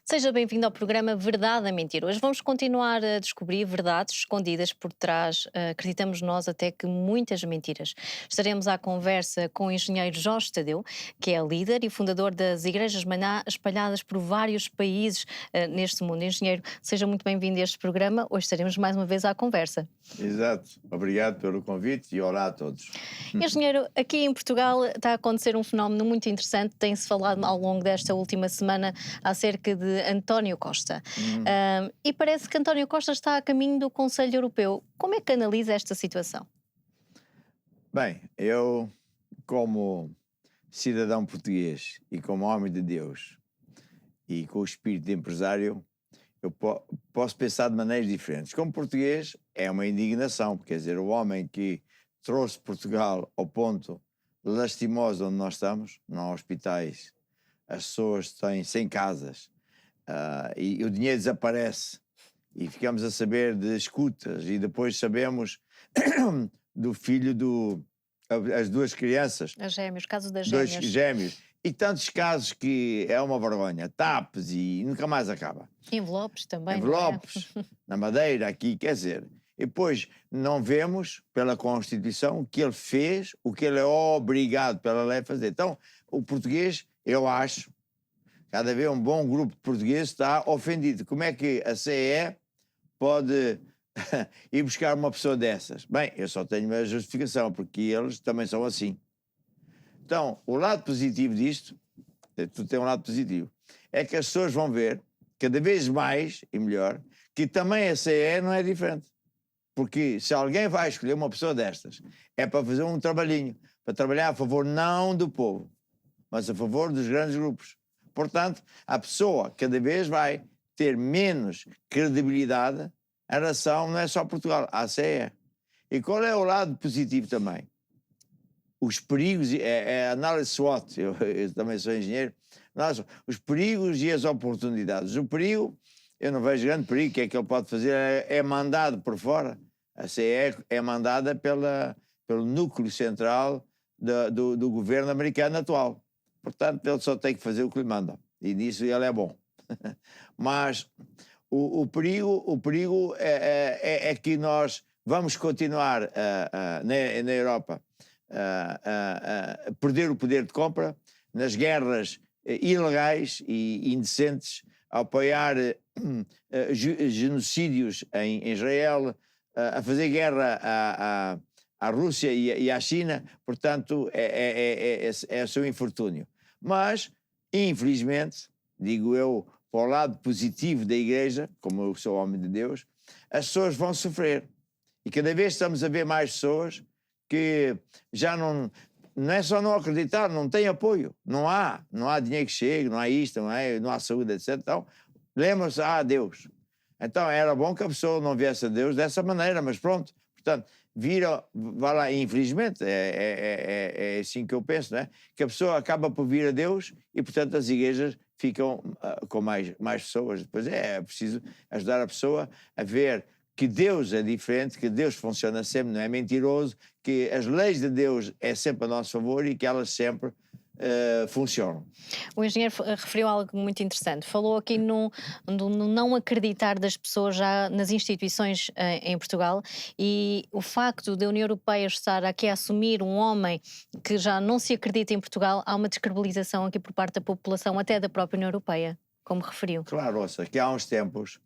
Seja bem-vindo ao programa Verdade ou Mentira. Hoje vamos continuar a descobrir verdades escondidas por trás, acreditamos nós até que muitas mentiras. Estaremos à conversa com o engenheiro Jorge Tadeu, que é líder e fundador das Igrejas Maná espalhadas por vários países neste mundo. Engenheiro, seja muito bem-vindo a este programa. Hoje estaremos mais uma vez à conversa. Exato. Obrigado pelo convite e olá a todos. Engenheiro, aqui em Portugal está a acontecer um fenómeno muito interessante. Tem-se falado ao longo desta última semana acerca de António Costa. E parece que António Costa está a caminho do Conselho Europeu. Como é que analisa esta situação? Bem, eu, como cidadão português e como homem de Deus e com o espírito de empresário, eu posso pensar de maneiras diferentes. Como português, é uma indignação, quer dizer, o homem que trouxe Portugal ao ponto lastimoso onde nós estamos, não há hospitais, as pessoas estão sem casas, e o dinheiro desaparece, e ficamos a saber de escutas, e depois sabemos do filho as duas crianças. As gêmeos, caso das Dois gêmeas. gêmeos. E tantos casos que é uma vergonha. TAPs e nunca mais acaba. Envelopes também, Envelopes, não é? na Madeira, aqui, quer dizer. E depois não vemos, pela Constituição, o que ele fez, o que ele é obrigado pela lei a fazer. Então, o português, eu acho, cada vez um bom grupo de portugueses está ofendido. Como é que a CE pode ir buscar uma pessoa dessas? Bem, eu só tenho uma justificação, porque eles também são assim. Então, o lado positivo disto, tu tens um lado positivo, é que as pessoas vão ver, cada vez mais e melhor, que também a CE não é diferente. Porque se alguém vai escolher uma pessoa destas, é para fazer um trabalhinho, para trabalhar a favor não do povo, mas a favor dos grandes grupos. Portanto, a pessoa cada vez vai ter menos credibilidade em relação, não é só Portugal, à CE. E qual é o lado positivo também? Os perigos, é a análise SWOT, eu também sou engenheiro, os perigos e as oportunidades. O perigo, eu não vejo grande perigo, o que é que ele pode fazer? É mandado por fora. A CE é mandada pelo núcleo central do governo americano atual. Portanto, ele só tem que fazer o que lhe mandam. E nisso ele é bom. Mas o perigo é que nós vamos continuar na Europa a perder o poder de compra nas guerras ilegais e indecentes, a apoiar genocídios em Israel, a fazer guerra à Rússia e à China. Portanto, é o seu infortúnio. Mas, infelizmente, digo eu, para o lado positivo da Igreja, como eu sou homem de Deus, as pessoas vão sofrer. E cada vez estamos a ver mais pessoas que já não é só não acreditar, não tem apoio, não há dinheiro que chegue, não há isto, não há saúde, etc. Então, lembram-se, Deus. Então, era bom que a pessoa não viesse a Deus dessa maneira, mas pronto. Portanto, vai lá, infelizmente, é assim que eu penso, não é? Que a pessoa acaba por vir a Deus e, portanto, as igrejas ficam com mais pessoas. Depois é preciso ajudar a pessoa a ver que Deus é diferente, que Deus funciona sempre, não é mentiroso, que as leis de Deus é sempre a nosso favor e que elas sempre funcionam. O engenheiro referiu algo muito interessante. Falou aqui no não acreditar das pessoas já nas instituições em Portugal, e o facto da União Europeia estar aqui a assumir um homem que já não se acredita em Portugal, há uma descredibilização aqui por parte da população, até da própria União Europeia, como referiu. Claro, ouça, que há uns tempos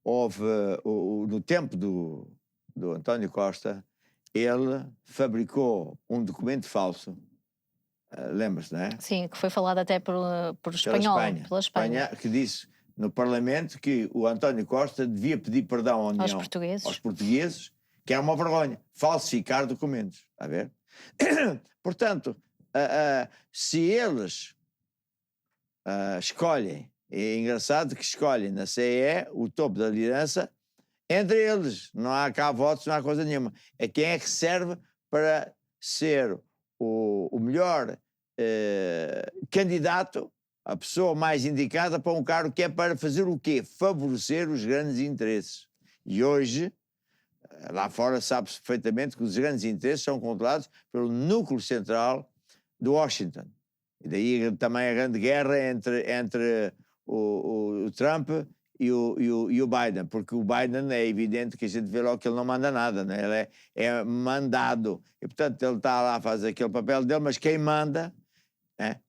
houve, no tempo do António Costa, ele fabricou um documento falso, lembra-se, não é? Sim, que foi falado até por espanhol, pela Espanha. Que disse no Parlamento que o António Costa devia pedir perdão à União, aos portugueses, que era uma vergonha, falsificar documentos, está a ver? Portanto, se eles escolhem, é engraçado que escolhem na CE o topo da liderança, entre eles, não há cá votos, não há coisa nenhuma. É quem é que serve para ser o melhor candidato, a pessoa mais indicada para um cargo que é para fazer o quê? Favorecer os grandes interesses. E hoje, lá fora sabe-se perfeitamente que os grandes interesses são controlados pelo núcleo central de Washington. E daí também a grande guerra entre o Trump e o Biden, porque o Biden é evidente que a gente vê logo que ele não manda nada, né? Ele é mandado, e portanto ele está lá a fazer aquele papel dele, mas quem manda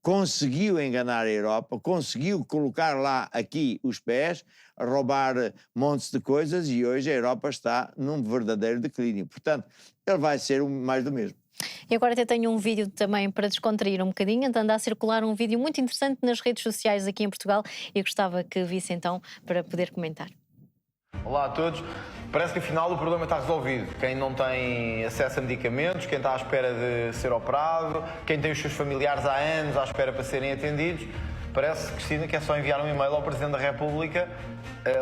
conseguiu enganar a Europa, conseguiu colocar lá aqui os pés, roubar montes de coisas, e hoje a Europa está num verdadeiro declínio. Portanto, ele vai ser mais do mesmo. E agora até tenho um vídeo também para descontrair um bocadinho, anda a circular um vídeo muito interessante nas redes sociais aqui em Portugal e gostava que visse então para poder comentar. Olá a todos. Parece que afinal o problema está resolvido. Quem não tem acesso a medicamentos, quem está à espera de ser operado, quem tem os seus familiares há anos à espera para serem atendidos, parece, Cristina, que é só enviar um e-mail ao Presidente da República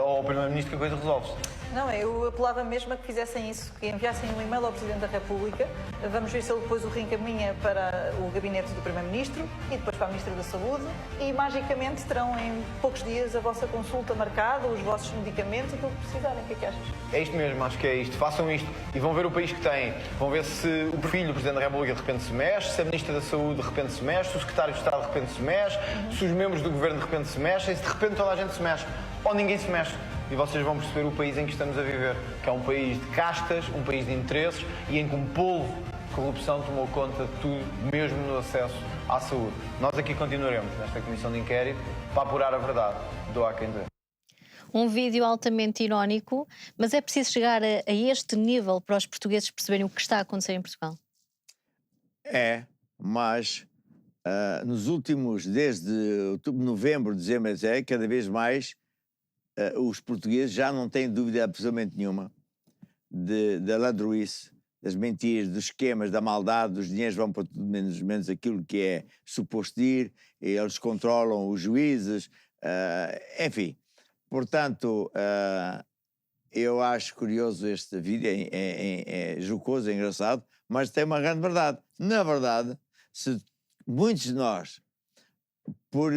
ou ao Primeiro-Ministro que a coisa resolve-se. Não, eu apelava mesmo a que fizessem isso, que enviassem um e-mail ao Presidente da República. Vamos ver se ele depois o reencaminha para o gabinete do Primeiro-Ministro e depois para a Ministra da Saúde e magicamente terão em poucos dias a vossa consulta marcada, os vossos medicamentos, aquilo que precisarem. O que é que achas? É isto mesmo, acho que é isto. Façam isto e vão ver o país que têm. Vão ver se o filho do Presidente da República de repente se mexe, se a Ministra da Saúde de repente se mexe, se o Secretário de Estado de repente se mexe, se os membros do Governo de repente se mexem, se de repente toda a gente se mexe ou ninguém se mexe. E vocês vão perceber o país em que estamos a viver, que é um país de castas, um país de interesses e em que um polvo de corrupção tomou conta de tudo, mesmo no acesso à saúde. Nós aqui continuaremos nesta comissão de inquérito para apurar a verdade, doa quem doer. Um vídeo altamente irónico, mas é preciso chegar a este nível para os portugueses perceberem o que está a acontecer em Portugal. Mas nos últimos, desde outubro, novembro, dezembro, cada vez mais os portugueses já não têm dúvida absolutamente nenhuma da ladroice, das mentiras, dos esquemas, da maldade, os dinheiros vão para tudo menos aquilo que é suposto ir, eles controlam os juízes, enfim. Portanto, eu acho curioso este vídeo, é jocoso, é engraçado, mas tem uma grande verdade. Na verdade, se muitos de nós, por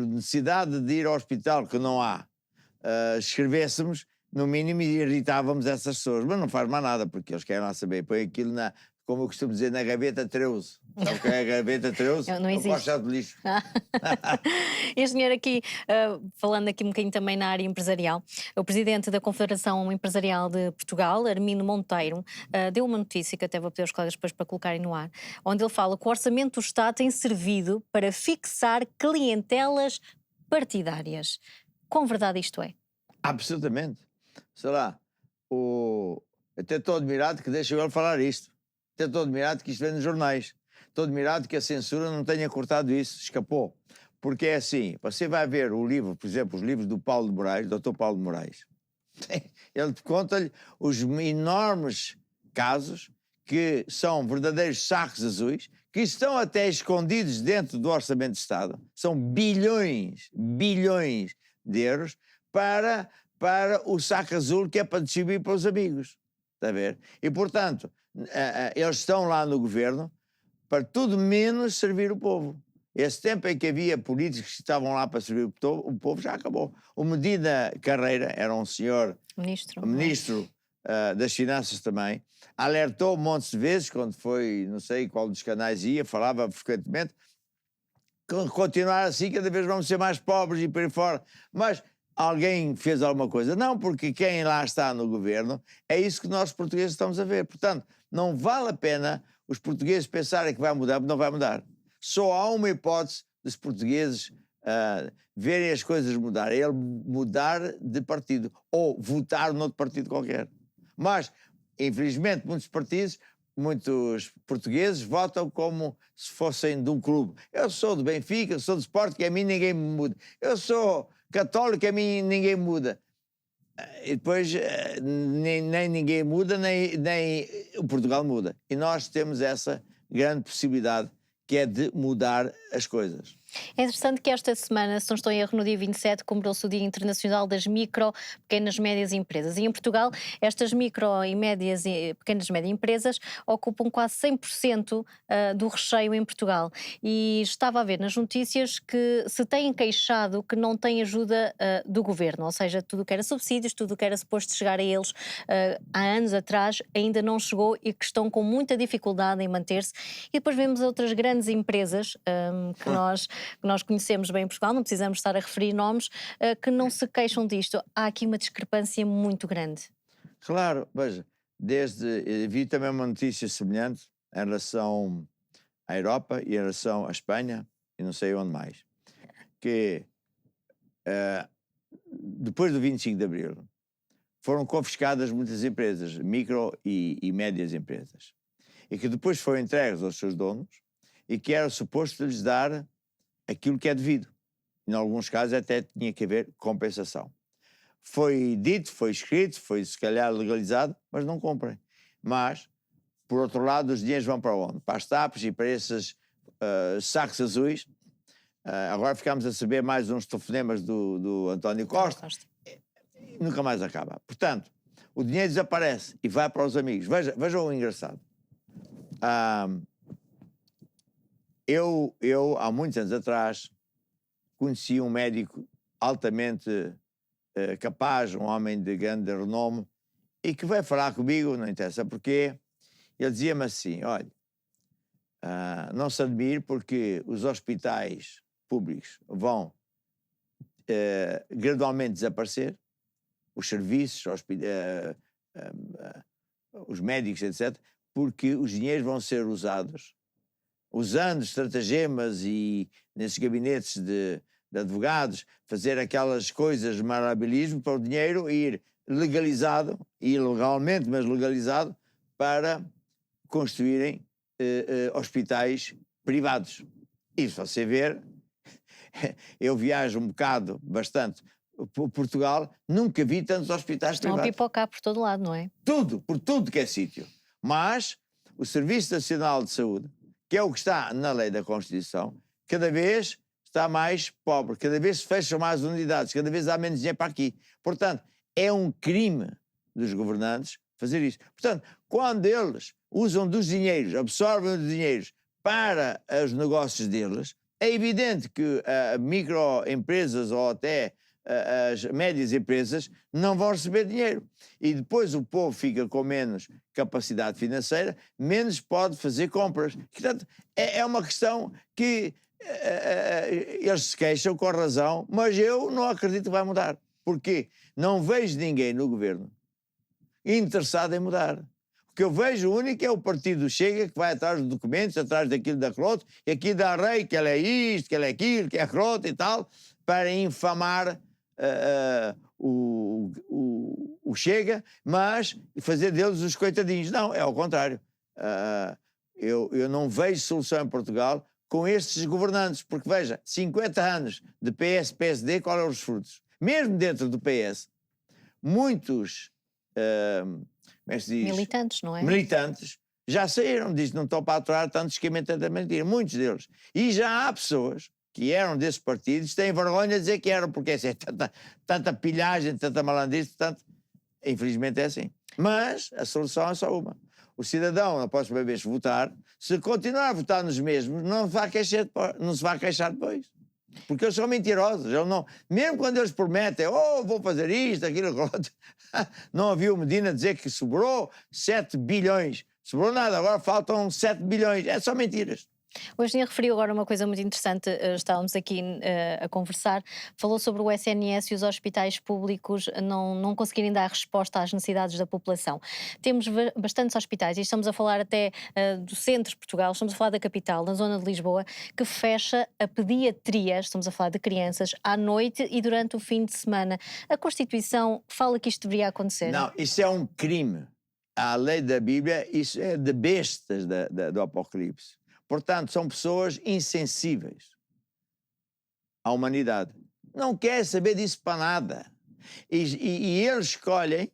necessidade de ir ao hospital, que não há, escrevêssemos, no mínimo irritávamos essas pessoas, mas não faz mais nada, porque eles querem lá saber, põe aquilo como eu costumo dizer, na gaveta 13. Sabe o que é a gaveta 13? Não existe. Eu gosto de lixo. Engenheiro, aqui, falando aqui um bocadinho também na área empresarial, o presidente da Confederação Empresarial de Portugal, Armindo Monteiro, deu uma notícia que até vou pedir aos colegas depois para colocarem no ar, onde ele fala que o orçamento do Estado tem servido para fixar clientelas partidárias. Quão verdade isto é? Absolutamente. Sei lá, até estou admirado que deixem ele falar isto. Até estou admirado que isto vem nos jornais. Estou admirado que a censura não tenha cortado isso, escapou. Porque é assim, você vai ver o livro, por exemplo, os livros do Paulo de Moraes, Dr. Paulo de Moraes. Ele conta-lhe os enormes casos que são verdadeiros sacos azuis, que estão até escondidos dentro do Orçamento de Estado. São bilhões de euros para o saco azul, que é para distribuir para os amigos. Está a ver? E, portanto, eles estão lá no governo para tudo menos servir o povo. Esse tempo em que havia políticos que estavam lá para servir o povo já acabou. O Medina Carreira era um senhor ministro das Finanças também, alertou montes de vezes, quando foi, não sei qual dos canais ia, falava frequentemente, que continuar assim cada vez vamos ser mais pobres e por aí fora. Mas alguém fez alguma coisa? Não, porque quem lá está no governo é isso que nós portugueses estamos a ver. Portanto, não vale a pena os portugueses pensarem que vai mudar, porque não vai mudar. Só há uma hipótese dos portugueses verem as coisas mudar, é ele mudar de partido ou votar noutro partido qualquer. Mas, infelizmente, muitos portugueses votam como se fossem de um clube. Eu sou do Benfica, sou do Sporting, a mim ninguém me muda. Eu sou católico, a mim ninguém muda. E depois nem ninguém muda, nem o Portugal muda. E nós temos essa grande possibilidade, que é de mudar as coisas. É interessante que esta semana, se não estou em erro, no dia 27, comemorou-se o Dia Internacional das Micro, Pequenas, Médias Empresas. E em Portugal, estas micro e médias, pequenas e médias empresas ocupam quase 100% do recheio em Portugal. E estava a ver nas notícias que se têm queixado que não têm ajuda do governo, ou seja, tudo o que era subsídios, tudo o que era suposto chegar a eles há anos atrás, ainda não chegou e que estão com muita dificuldade em manter-se. E depois vemos outras grandes empresas que nós que nós conhecemos bem em Portugal, não precisamos estar a referir nomes, que não se queixam disto. Há aqui uma discrepância muito grande. Claro, veja, vi também uma notícia semelhante em relação à Europa e em relação à Espanha e não sei onde mais, que depois do 25 de Abril foram confiscadas muitas empresas, micro e médias empresas, e que depois foram entregues aos seus donos e que era suposto lhes dar aquilo que é devido. Em alguns casos até tinha que haver compensação. Foi dito, foi escrito, foi se calhar legalizado, mas não cumprem. Mas, por outro lado, os dinheiros vão para onde? Para as TAPs e para esses sacos azuis. Agora ficamos a saber mais uns telefonemas do António Costa. Nunca mais acaba. Portanto, o dinheiro desaparece e vai para os amigos. Veja o engraçado. Eu, há muitos anos atrás, conheci um médico altamente capaz, um homem de grande renome, e que veio falar comigo, não interessa porquê. Ele dizia-me assim: olha, não se admire porque os hospitais públicos vão gradualmente desaparecer, os serviços, os médicos, etc., porque os dinheiros vão ser usados, usando estratagemas e nesses gabinetes de advogados, fazer aquelas coisas de maravilhismo para o dinheiro ir legalizado, ilegalmente, mas legalizado, para construírem hospitais privados. E se você ver, eu viajo um bocado, bastante, por Portugal, nunca vi tantos hospitais privados. Estão a pipocar por todo lado, não é? Tudo, por tudo que é sítio. Mas o Serviço Nacional de Saúde, que é o que está na lei da Constituição, cada vez está mais pobre, cada vez se fecham mais unidades, cada vez há menos dinheiro para aqui. Portanto, é um crime dos governantes fazer isso. Portanto, quando eles usam dos dinheiros, absorvem os dinheiros para os negócios deles, é evidente que microempresas ou até as médias empresas não vão receber dinheiro. E depois o povo fica com menos capacidade financeira, menos pode fazer compras. Portanto, é uma questão que eles se queixam com razão, mas eu não acredito que vai mudar. Porquê? Não vejo ninguém no governo interessado em mudar. O que eu vejo único é o partido Chega, que vai atrás dos documentos, atrás daquilo da Croto, e aqui dá rei que ela é isto, que ela é aquilo, que é Croto e tal, para infamar o Chega, mas fazer deles os coitadinhos. Não, é ao contrário. Eu não vejo solução em Portugal com estes governantes, porque veja, 50 anos de PS, PSD, qual é os frutos? Mesmo dentro do PS, muitos como é que se diz? Militantes, não é? Militantes já saíram, diz que não estão para aturar tanto esquema da mentira, muitos deles. E já há pessoas que eram desses partidos, têm vergonha de dizer que eram, porque é tanta pilhagem, tanta malandrice, portanto, infelizmente é assim. Mas a solução é só uma. O cidadão, na próxima vez votar, se continuar a votar nos mesmos, não se vai queixar depois. Porque eles são mentirosos. Eles não, mesmo quando eles prometem, vou fazer isto, aquilo, outro, não havia o Medina dizer que sobrou 7 bilhões. Sobrou nada, agora faltam 7 bilhões. É só mentiras. O engenheiro referiu agora uma coisa muito interessante, estávamos aqui a conversar, falou sobre o SNS e os hospitais públicos não conseguirem dar resposta às necessidades da população. Temos bastantes hospitais, e estamos a falar até do centro de Portugal, estamos a falar da capital, na zona de Lisboa, que fecha a pediatria, estamos a falar de crianças, à noite e durante o fim de semana. A Constituição fala que isto deveria acontecer? Não, isso é um crime. A lei da Bíblia, isso é de bestas do Apocalipse. Portanto, são pessoas insensíveis à humanidade. Não querem saber disso para nada. E eles escolhem,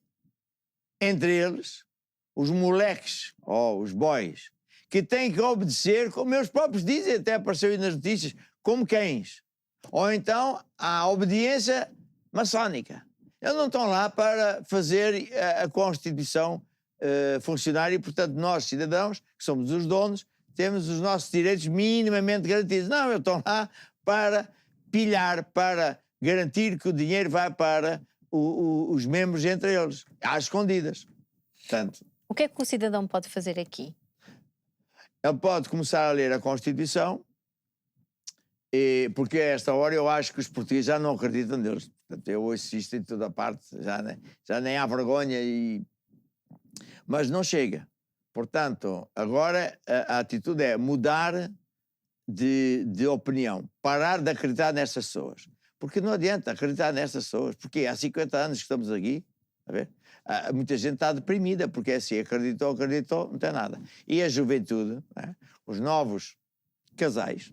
entre eles, os moleques, ou os boys, que têm que obedecer, como eles próprios dizem, até apareceu aí nas notícias, como cães. Ou então, a obediência maçónica. Eles não estão lá para fazer a Constituição funcionar e, portanto, nós, cidadãos, que somos os donos, temos os nossos direitos minimamente garantidos. Não, eles estão lá para pilhar, para garantir que o dinheiro vai para os membros entre eles, às escondidas. Portanto, o que é que o cidadão pode fazer aqui? Ele pode começar a ler a Constituição Porque a esta hora eu acho que os portugueses já não acreditam neles. Portanto, eu ouço isto em toda a parte, já nem há vergonha, mas não chega. Portanto, agora a atitude é mudar de opinião, parar de acreditar nestas pessoas. Porque não adianta acreditar nestas pessoas, porque há 50 anos que estamos aqui, a ver? Muita gente está deprimida, porque é assim, acreditou, não tem nada. E a juventude, né? Os novos casais,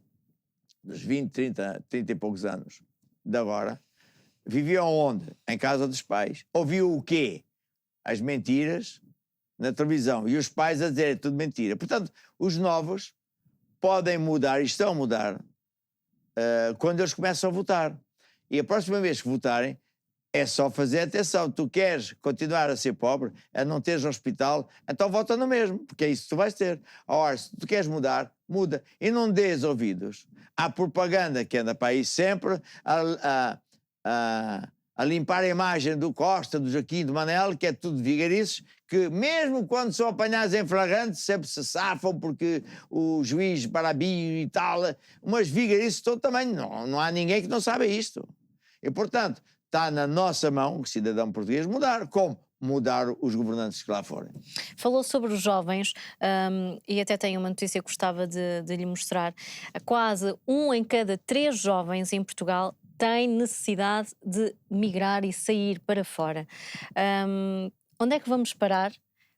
dos 20, 30 e poucos anos de agora, viviam onde? Em casa dos pais. Ouviu o quê? As mentiras na televisão. E os pais a dizer tudo mentira. Portanto, os novos podem mudar e estão a mudar quando eles começam a votar. E a próxima vez que votarem, é só fazer atenção. Tu queres continuar a ser pobre, a não teres hospital, então vota no mesmo, porque é isso que tu vais ter. Ora, se tu queres mudar, muda. E não dês ouvidos à propaganda que anda para aí sempre a limpar a imagem do Costa, do Joaquim, do Manel, que é tudo vigarices, que mesmo quando são apanhados em flagrante, sempre se safam porque o juiz Barabio e tal, umas vigarices de todo tamanho. Não há ninguém que não saiba isto. E, portanto, está na nossa mão, o cidadão português, mudar. Como? Mudar os governantes que lá forem. Falou sobre os jovens e até tem uma notícia que gostava de lhe mostrar. Quase 1 em cada 3 jovens em Portugal tem necessidade de migrar e sair para fora. Onde é que vamos parar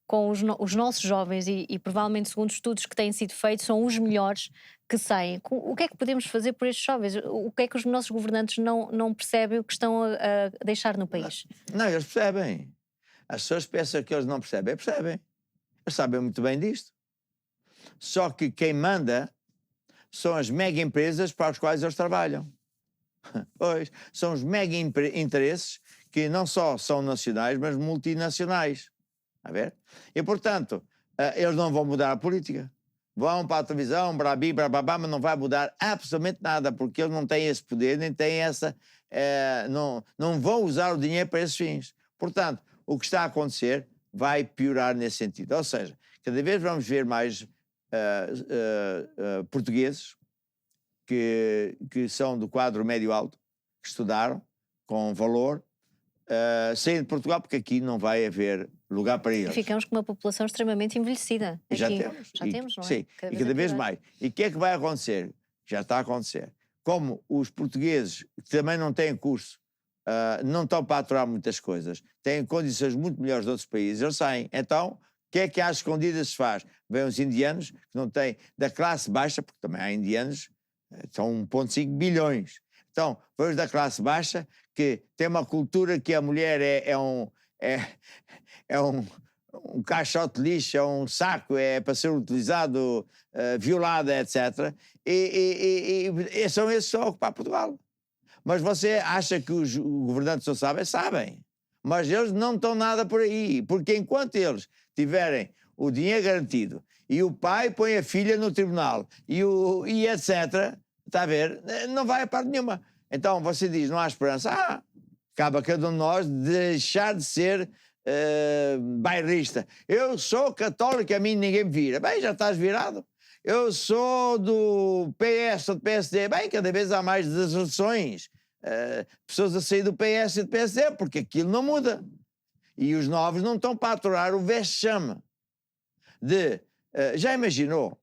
com os nossos jovens e provavelmente, segundo estudos que têm sido feitos, são os melhores que saem? O que é que podemos fazer por estes jovens? O que é que os nossos governantes não percebem o que estão a deixar no país? Não, eles percebem. As pessoas pensam que eles não percebem. Percebem. Eles sabem muito bem disto. Só que quem manda são as mega empresas para as quais eles trabalham. Pois, são os mega interesses que não só são nacionais, mas multinacionais. A ver? E, portanto, eles não vão mudar a política. Vão para a televisão, brabi, brababá, mas não vai mudar absolutamente nada, porque eles não têm esse poder, nem têm essa... não vão usar o dinheiro para esses fins. Portanto, o que está a acontecer vai piorar nesse sentido. Ou seja, cada vez vamos ver mais portugueses que são do quadro médio-alto, que estudaram com valor, sair de Portugal, porque aqui não vai haver lugar para eles. Ficamos com uma população extremamente envelhecida. Aqui. Já temos. Já temos, não é? Sim, e cada vez mais. E o que é que vai acontecer? Já está a acontecer. Como os portugueses, que também não têm curso, não estão para aturar muitas coisas, têm condições muito melhores de outros países, eles saem. Então, o que é que às escondidas se faz? Vêm os indianos, que não têm, da classe baixa, porque também há indianos, são 1,5 bilhões. Então, vêm os da classe baixa, que tem uma cultura que a mulher é um caixote de lixo, é um saco, é para ser utilizado, violada, etc. E são esses que estão a ocupar Portugal. Mas você acha que os governantes não sabem? Sabem. Mas eles não estão nada por aí. Porque enquanto eles tiverem o dinheiro garantido e o pai põe a filha no tribunal e etc., está a ver? Não vai a parte nenhuma. Então você diz, não há esperança. Acaba cada um de nós deixar de ser bairrista. Eu sou católico, a mim ninguém me vira. Bem, já estás virado. Eu sou do PS ou do PSD. Bem, cada vez há mais deserções. Pessoas a sair do PS e do PSD, porque aquilo não muda. E os novos não estão para aturar o vexame de... já imaginou?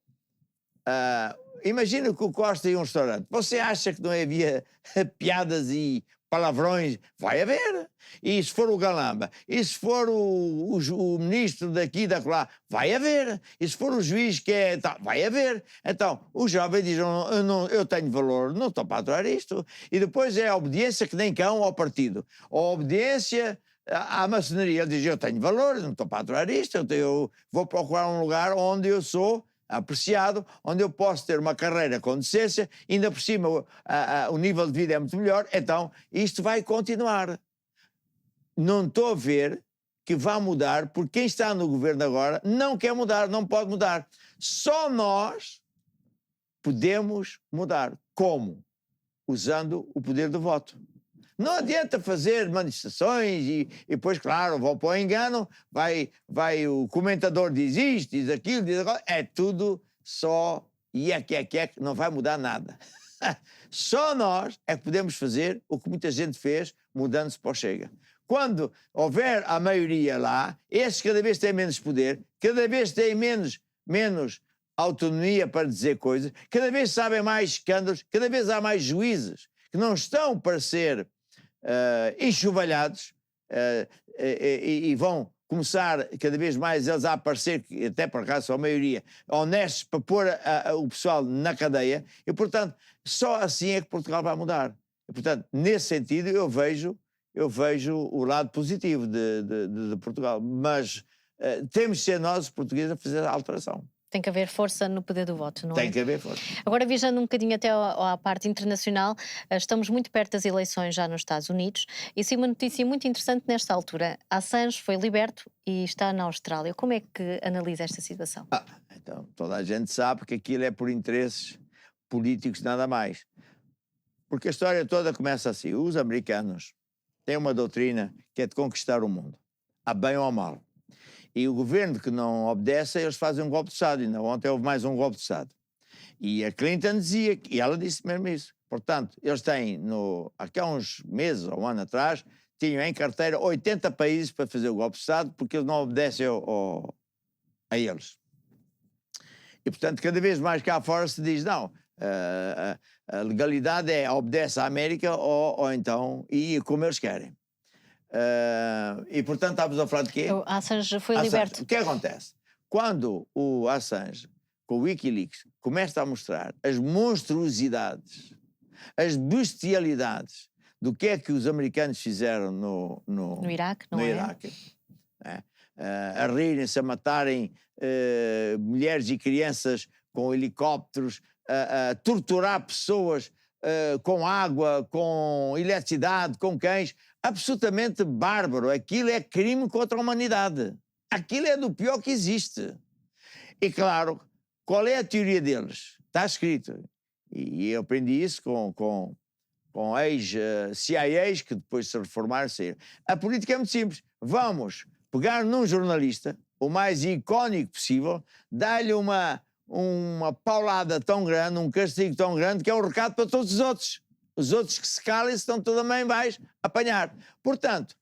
Imagina que o Costa ia a um restaurante. Você acha que não havia piadas e palavrões? Vai haver. E se for o Galamba? E se for o ministro daqui e da lá? Vai haver. E se for o juiz que é... Tá, vai haver. Então, os jovens dizem, eu tenho valor, não estou para aturar isto. E depois é a obediência que nem cão ao partido. A obediência à maçonaria. Ele diz, eu tenho valor, não estou para aturar isto. Eu vou procurar um lugar onde eu sou apreciado, onde eu posso ter uma carreira com decência, ainda por cima o nível de vida é muito melhor, então isto vai continuar. Não estou a ver que vá mudar, porque quem está no governo agora não quer mudar, não pode mudar. Só nós podemos mudar. Como? Usando o poder do voto. Não adianta fazer manifestações e depois, claro, vão para o engano, vai o comentador diz isto, diz aquilo, diz aquilo, é tudo só que não vai mudar nada. Só nós é que podemos fazer o que muita gente fez mudando-se para o Chega. Quando houver a maioria lá, estes cada vez têm menos poder, cada vez têm menos autonomia para dizer coisas, cada vez sabem mais escândalos, cada vez há mais juízes que não estão para ser enxovalhados e vão começar cada vez mais eles a aparecer, até por acaso são a maioria, honestos para pôr o pessoal na cadeia e, portanto, só assim é que Portugal vai mudar. E, portanto, nesse sentido eu vejo o lado positivo de Portugal, mas temos de ser nós, os portugueses, a fazer a alteração. Tem que haver força no poder do voto, não é? Tem que haver força. Agora, viajando um bocadinho até à parte internacional, estamos muito perto das eleições já nos Estados Unidos e sim uma notícia muito interessante nesta altura. Assange foi liberto e está na Austrália. Como é que analisa esta situação? Então, toda a gente sabe que aquilo é por interesses políticos, nada mais. Porque a história toda começa assim. Os americanos têm uma doutrina que é de conquistar o mundo, a bem ou a mal. E o governo que não obedece, eles fazem um golpe de Estado. Ainda ontem houve mais um golpe de Estado. E a Clinton dizia, e ela disse mesmo isso. Portanto, eles têm, aqui há uns meses ou um ano atrás, tinham em carteira 80 países para fazer o golpe de Estado porque eles não obedecem a eles. E, portanto, cada vez mais cá fora se diz, não, a legalidade obedece à América ou então, e como eles querem. E, portanto, estávamos a falar de quê? O Assange foi liberto. O que acontece? Quando o Assange, com o Wikileaks, começa a mostrar as monstruosidades, as bestialidades do que é que os americanos fizeram no Iraque, não no é? Iraque, né? A rirem-se, a matarem mulheres e crianças com helicópteros, a torturar pessoas com água, com eletricidade, com cães, absolutamente bárbaro. Aquilo é crime contra a humanidade. Aquilo é do pior que existe. E claro, qual é a teoria deles? Está escrito. E eu aprendi isso com ex-CIAs que depois se reformaram. A política é muito simples. Vamos pegar num jornalista, o mais icónico possível, dar-lhe uma paulada tão grande, um castigo tão grande, que é o recado para todos os outros. Os outros que se calem, estão também vais apanhar. Portanto,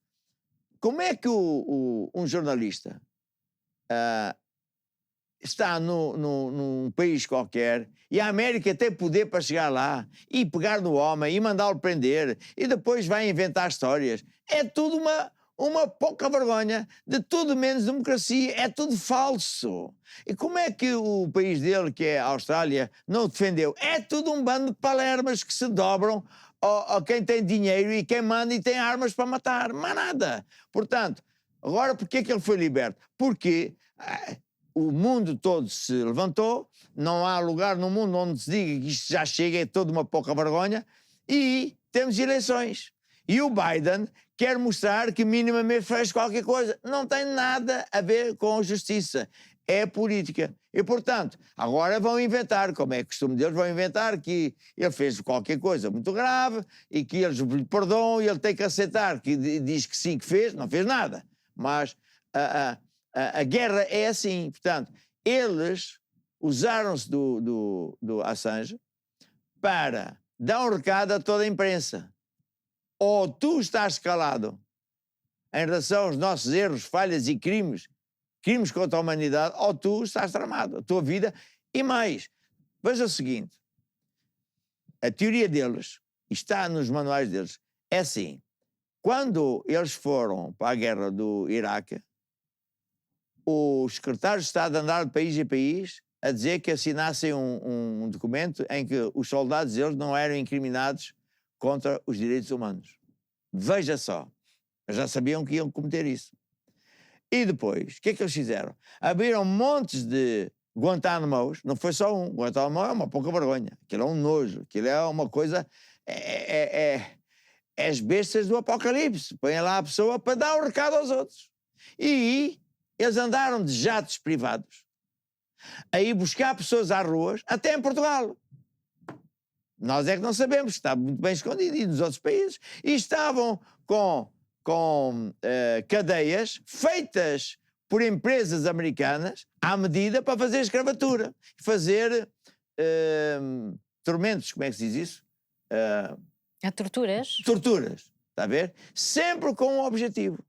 como é que um jornalista está num país qualquer e a América tem poder para chegar lá e pegar no homem e mandá-lo prender e depois vai inventar histórias? É tudo uma pouca vergonha, de tudo menos democracia, é tudo falso. E como é que o país dele, que é a Austrália, não o defendeu? É tudo um bando de palermas que se dobram a quem tem dinheiro e quem manda e tem armas para matar. Mas nada. Portanto, agora porquê é que ele foi liberto? Porque o mundo todo se levantou, não há lugar no mundo onde se diga que isto já chega, é toda uma pouca vergonha, e temos eleições. E o Biden quer mostrar que minimamente fez qualquer coisa. Não tem nada a ver com justiça. É política. E, portanto, agora vão inventar, como é costume deles, vão inventar que ele fez qualquer coisa muito grave e que eles lhe perdoam e ele tem que aceitar que diz que sim, que fez, não fez nada. Mas a guerra é assim. Portanto, eles usaram-se do Assange para dar um recado a toda a imprensa. Ou tu estás calado em relação aos nossos erros, falhas e crimes contra a humanidade, ou tu estás tramado, a tua vida. E mais, veja o seguinte, a teoria deles, está nos manuais deles, é assim, quando eles foram para a guerra do Iraque, os secretários de Estado andaram de país em país a dizer que assinassem um documento em que os soldados deles não eram incriminados contra os direitos humanos. Veja só, já sabiam que iam cometer isso. E depois, o que é que eles fizeram? Abriram montes de Guantánamos, não foi só um, Guantánamo é uma pouca vergonha, aquilo é um nojo, aquilo é uma coisa, é as bestas do apocalipse, põem lá a pessoa para dar o recado aos outros. E eles andaram de jatos privados a ir buscar pessoas às ruas, até em Portugal. Nós é que não sabemos, está muito bem escondido, e nos outros países. E estavam com cadeias feitas por empresas americanas à medida para fazer escravatura, fazer tormentos, como é que se diz isso? Há torturas? Torturas, está a ver? Sempre com um objetivo.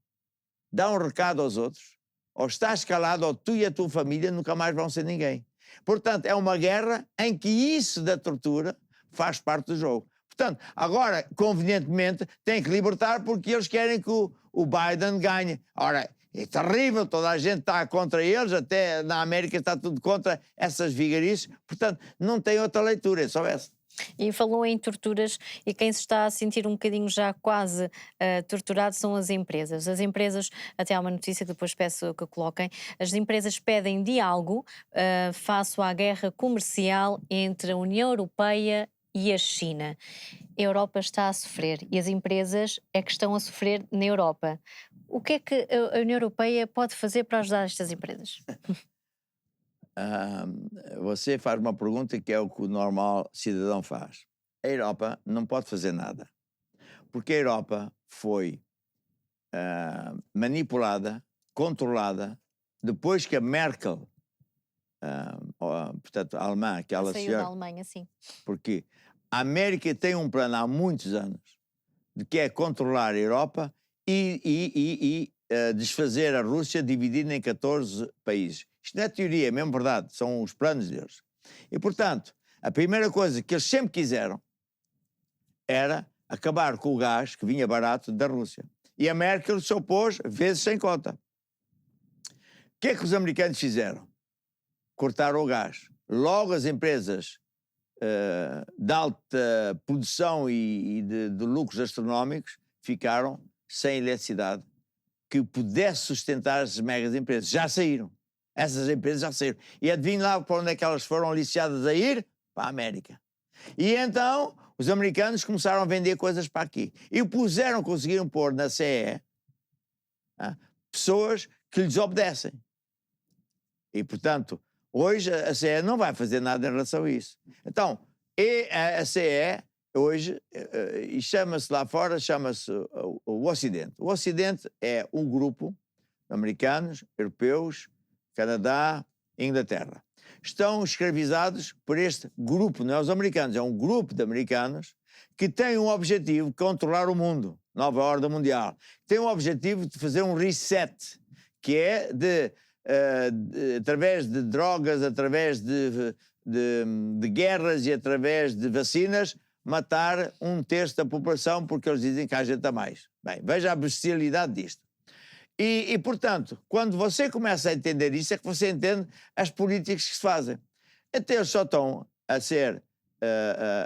Dá um recado aos outros, ou estás calado, ou tu e a tua família nunca mais vão ser ninguém. Portanto, é uma guerra em que isso da tortura faz parte do jogo. Portanto, agora, convenientemente, tem que libertar porque eles querem que o Biden ganhe. Ora, é terrível, toda a gente está contra eles, até na América está tudo contra essas vigarices. Portanto, não tem outra leitura, é só essa. E falou em torturas, e quem se está a sentir um bocadinho já quase torturado são as empresas. As empresas, até há uma notícia, depois peço que coloquem, as empresas pedem diálogo face à guerra comercial entre a União Europeia e a China. A Europa está a sofrer e as empresas é que estão a sofrer na Europa. O que é que a União Europeia pode fazer para ajudar estas empresas? Você faz uma pergunta que é o que o normal cidadão faz. A Europa não pode fazer nada, porque a Europa foi manipulada, controlada, depois que a Merkel, portanto, a alemã, aquela Saiu senhora... da Alemanha, sim. Porque a América tem um plano há muitos anos de que é controlar a Europa e desfazer a Rússia dividida em 14 países. Isto não é teoria, é mesmo verdade, são os planos deles. E, portanto, a primeira coisa que eles sempre quiseram era acabar com o gás que vinha barato da Rússia. E a Merkel se opôs vezes sem conta. O que é que os americanos fizeram? Cortaram o gás. Logo as empresas de alta produção e de lucros astronómicos ficaram sem eletricidade que pudesse sustentar as megas empresas. Já saíram. Essas empresas já saíram. E adivinhem lá para onde é que elas foram aliciadas a ir? Para a América. E então os americanos começaram a vender coisas para aqui. E conseguiram pôr na CE pessoas que lhes obedecem. E, portanto, hoje a CE não vai fazer nada em relação a isso. Então, a CE hoje, e chama-se lá fora, chama-se o Ocidente. O Ocidente é um grupo de americanos, europeus, Canadá, Inglaterra. Estão escravizados por este grupo, não é os americanos, é um grupo de americanos que tem um objetivo, controlar o mundo, nova ordem mundial. Tem um objetivo de fazer um reset, que é através de drogas, através de guerras e através de vacinas, matar um terço da população porque eles dizem que há gente a mais. Bem, veja a bestialidade disto. E, portanto, quando você começa a entender isso, é que você entende as políticas que se fazem. Até eles só estão a ser...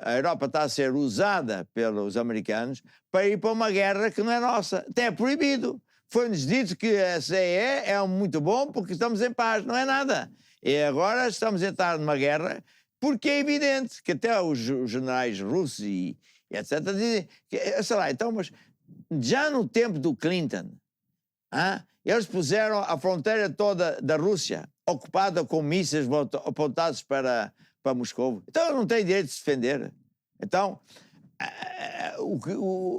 a Europa está a ser usada pelos americanos para ir para uma guerra que não é nossa. Até é proibido. Foi-nos dito que a CE é muito bom porque estamos em paz. Não é nada. E agora estamos a entrar numa guerra porque é evidente que até os generais russos e etc. dizem que, sei lá, então, mas já no tempo do Clinton, eles puseram a fronteira toda da Rússia ocupada com mísseis apontados para Moscou. Então não tem direito de se defender. Então,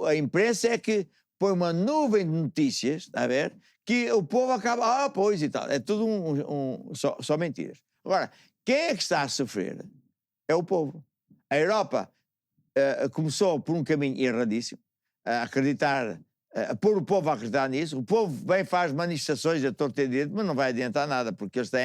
a imprensa é que põe uma nuvem de notícias, está a ver, que o povo acaba, pois e tal. É tudo só mentiras. Agora, quem é que está a sofrer? É o povo. A Europa começou por um caminho erradíssimo, a acreditar, a pôr o povo a acreditar nisso. O povo bem faz manifestações a torto e direito, mas não vai adiantar nada, porque eles têm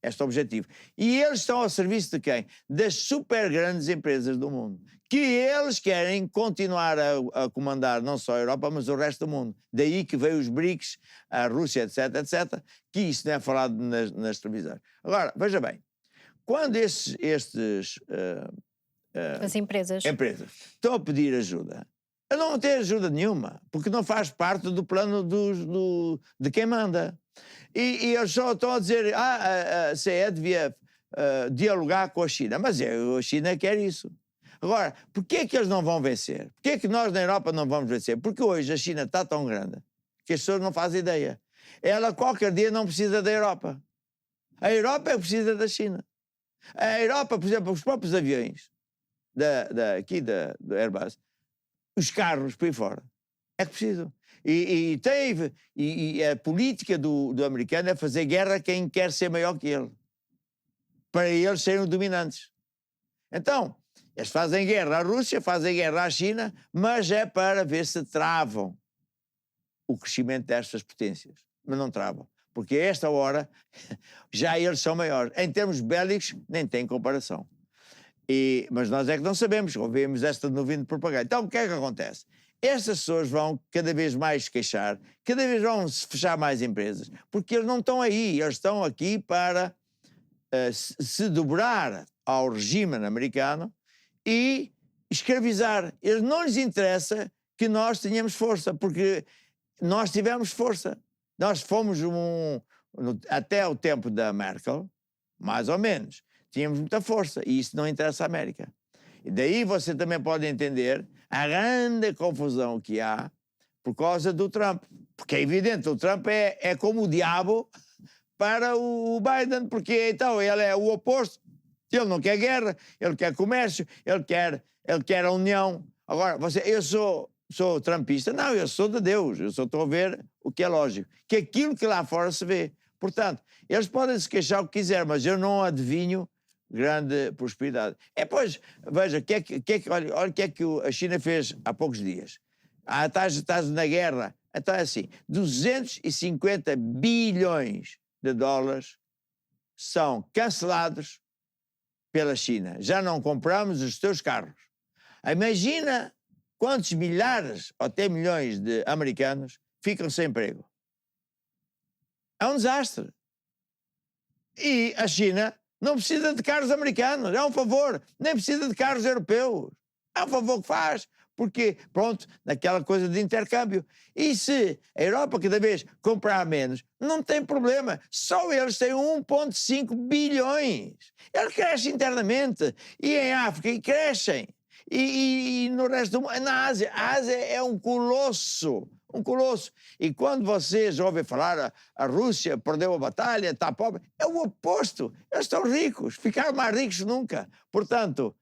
este objetivo. E eles estão ao serviço de quem? Das super grandes empresas do mundo, que eles querem continuar a comandar não só a Europa, mas o resto do mundo. Daí que veio os BRICS, a Rússia, etc., etc., que isso não é falado nas televisões. Agora, veja bem, quando As empresas estão a pedir ajuda, não vão ter ajuda nenhuma, porque não faz parte do plano de quem manda. E eles só estão a dizer a CE devia dialogar com a China, mas a China quer isso. Agora, porquê é que eles não vão vencer? Porquê é que nós na Europa não vamos vencer? Porque hoje a China está tão grande que as pessoas não fazem ideia. Ela qualquer dia não precisa da Europa. A Europa é que precisa da China. A Europa, por exemplo, os próprios aviões aqui da Airbus, os carros por aí fora, é que precisam. E a política do americano é fazer guerra a quem quer ser maior que ele, para eles serem dominantes. Então, Eles fazem guerra à Rússia, fazem guerra à China, mas é para ver se travam o crescimento destas potências. Mas não travam, porque a esta hora já eles são maiores. Em termos bélicos, nem tem comparação. Mas nós é que não sabemos, ouvimos esta nuvem de propaganda. Então, o que é que acontece? Estas pessoas vão cada vez mais se queixar, cada vez vão se fechar mais empresas, porque eles não estão aí, eles estão aqui para se dobrar ao regime americano e escravizar. Eles não lhes interessa que nós tenhamos força, porque nós tivemos força. Nós fomos até o tempo da Merkel, mais ou menos, tínhamos muita força e isso não interessa à América. E daí você também pode entender a grande confusão que há por causa do Trump. Porque é evidente, o Trump é como o diabo para o Biden, porque então ele é o oposto. Ele não quer guerra, ele quer comércio, ele quer a união. Agora, eu sou trumpista? Não, eu sou de Deus, eu só estou a ver o que é lógico, que aquilo que lá fora se vê. Portanto, eles podem se queixar o que quiser, mas eu não adivinho grande prosperidade. Pois, veja, olha o que é que a China fez há poucos dias. Estás na guerra. Então é assim, 250 bilhões de dólares são cancelados pela China. Já não compramos os teus carros. Imagina quantos milhares ou até milhões de americanos ficam sem emprego. É um desastre. E a China não precisa de carros americanos, é um favor. Nem precisa de carros europeus. É um favor que faz. Porque, pronto, naquela coisa de intercâmbio. E se a Europa cada vez comprar menos, não tem problema. Só eles têm 1,5 bilhões. Eles crescem internamente. E em África, e crescem. E no resto do mundo, na Ásia. A Ásia é um colosso. Um colosso. E quando vocês ouvem falar a Rússia perdeu a batalha, está pobre, é o oposto. Eles estão ricos. Ficaram mais ricos nunca. Portanto,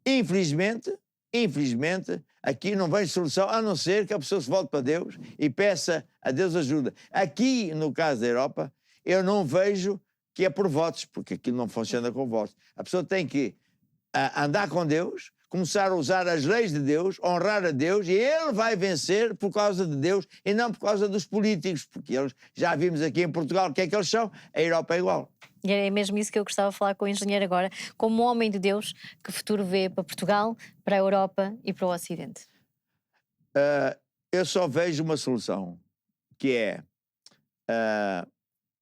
infelizmente, aqui não vem solução, a não ser que a pessoa se volte para Deus e peça a Deus ajuda. Aqui, no caso da Europa, eu não vejo que é por votos, porque aquilo não funciona com votos. A pessoa tem que andar com Deus, começar a usar as leis de Deus, honrar a Deus, e ele vai vencer por causa de Deus e não por causa dos políticos, porque eles, já vimos aqui em Portugal o que é que eles são, a Europa é igual. E é mesmo isso que eu gostava de falar com o engenheiro agora, como homem de Deus, que futuro vê para Portugal, para a Europa e para o Ocidente? Eu só vejo uma solução, que é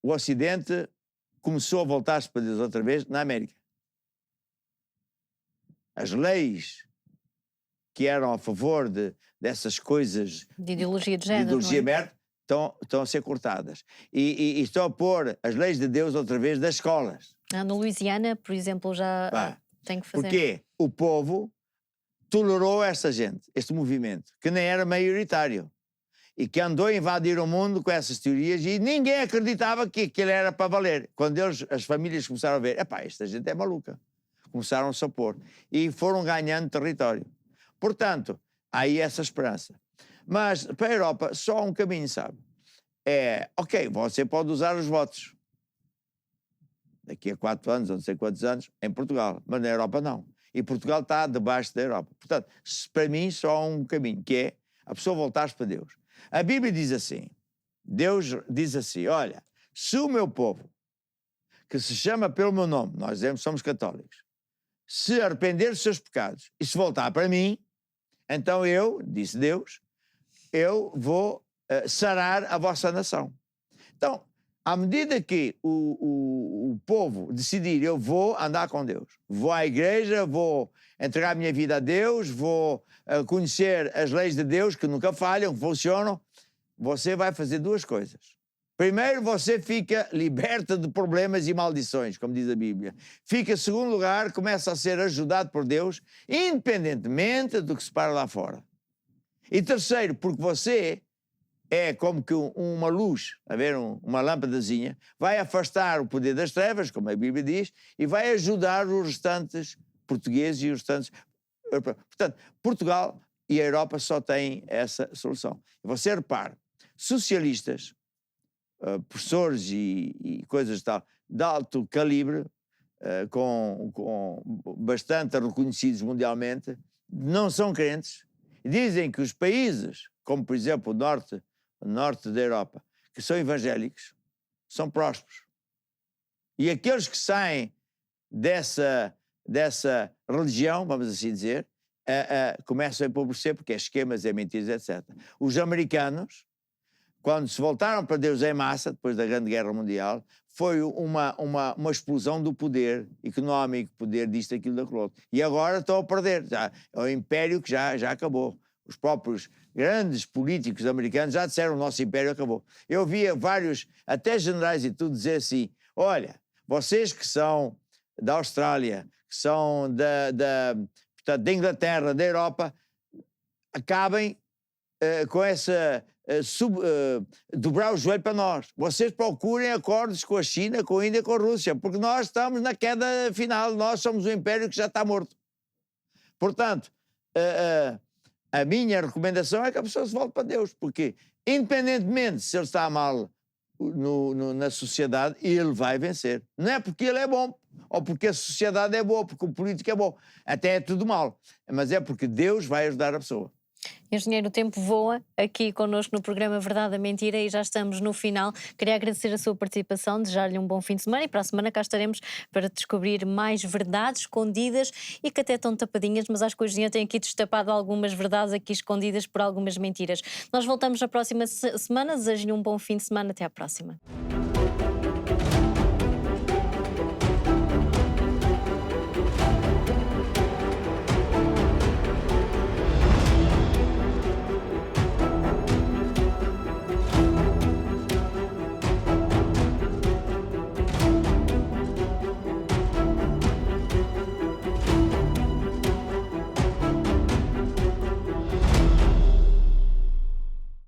o Ocidente começou a voltar-se para Deus outra vez na América. As leis que eram a favor dessas coisas De ideologia de género, de ideologia não é? aberta, estão a ser cortadas. E estão a pôr as leis de Deus outra vez das escolas. No Louisiana, por exemplo, já tem que fazer. Porque o povo tolerou esta gente, este movimento, que nem era maioritário, e que andou a invadir o mundo com essas teorias, e ninguém acreditava que aquilo era para valer. Quando as famílias começaram a ver, esta gente é maluca, começaram-se a pôr, e foram ganhando território. Portanto, há aí essa esperança. Mas para a Europa só há um caminho, sabe? Ok, você pode usar os votos daqui a 4 anos, ou não sei quantos anos, em Portugal, mas na Europa não. E Portugal está debaixo da Europa. Portanto, para mim só há um caminho, que é a pessoa voltar-se para Deus. A Bíblia diz assim, Deus diz assim, olha, se o meu povo, que se chama pelo meu nome, nós dizemos somos católicos, se arrepender dos seus pecados e se voltar para mim, então eu, disse Deus, eu vou sarar a vossa nação. Então, à medida que o povo decidir, eu vou andar com Deus, vou à igreja, vou entregar a minha vida a Deus, vou conhecer as leis de Deus que nunca falham, que funcionam, você vai fazer 2 coisas. Primeiro, você fica liberta de problemas e maldições, como diz a Bíblia. Fica, em segundo lugar, começa a ser ajudado por Deus, independentemente do que se para lá fora. E terceiro, porque você é como que uma luz, a ver, uma lâmpadazinha, vai afastar o poder das trevas, como a Bíblia diz, e vai ajudar os restantes portugueses e os restantes... Portanto, Portugal e a Europa só têm essa solução. E você repara, socialistas, professores e coisas tal, de alto calibre, com bastante reconhecidos mundialmente, não são crentes. Dizem que os países, como por exemplo o norte da Europa, que são evangélicos, são prósperos. E aqueles que saem dessa religião, vamos assim dizer, começam a empobrecer porque é esquemas, é mentiras, etc. Os americanos, quando se voltaram para Deus em massa, depois da Grande Guerra Mundial, foi uma explosão do poder económico, poder disto, aquilo, daquilo outro. E agora estão a perder. Já, é o império que já acabou. Os próprios grandes políticos americanos já disseram: o nosso império acabou. Eu via vários, até generais e tudo, dizer assim: olha, vocês que são da Austrália, que são portanto, da Inglaterra, da Europa, acabem com essa... dobrar o joelho para nós. Vocês procurem acordos com a China, com a Índia, com a Rússia, porque nós estamos na queda final, nós somos um império que já está morto. Portanto, a minha recomendação é que a pessoa se volte para Deus, porque independentemente se ele está mal na sociedade, ele vai vencer. Não é porque ele é bom, ou porque a sociedade é boa, porque o político é bom. Até é tudo mal. Mas é porque Deus vai ajudar a pessoa. Engenheiro, o tempo voa aqui connosco no programa Verdade ou Mentira e já estamos no final. Queria agradecer a sua participação, desejar-lhe um bom fim de semana e para a semana cá estaremos para descobrir mais verdades escondidas e que até estão tapadinhas, mas acho que o engenheiro tem aqui destapado algumas verdades aqui escondidas por algumas mentiras. Nós voltamos na próxima semana, desejo-lhe um bom fim de semana, até à próxima.